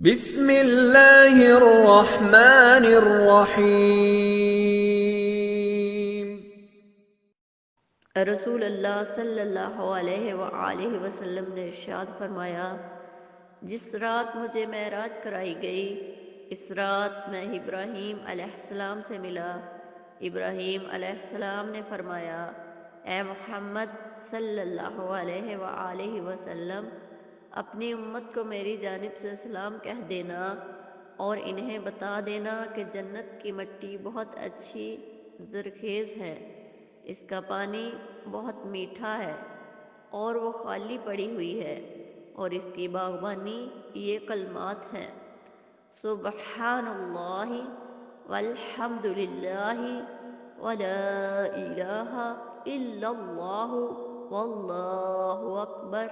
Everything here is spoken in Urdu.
بسم اللہ الرحمن الرحیم۔ رسول اللہ صلی اللہ علیہ وآلہ وسلم نے ارشاد فرمایا، جس رات مجھے معراج کرائی گئی، اس رات میں ابراہیم علیہ السلام سے ملا۔ ابراہیم علیہ السلام نے فرمایا، اے محمد صلی اللہ علیہ وآلہ وسلم، اپنی امت کو میری جانب سے سلام کہہ دینا اور انہیں بتا دینا کہ جنت کی مٹی بہت اچھی زرخیز ہے، اس کا پانی بہت میٹھا ہے اور وہ خالی پڑی ہوئی ہے، اور اس کی باغبانی یہ کلمات ہیں: سبحان اللہ والحمد للہ ولا الہ الا اللہ واللہ اکبر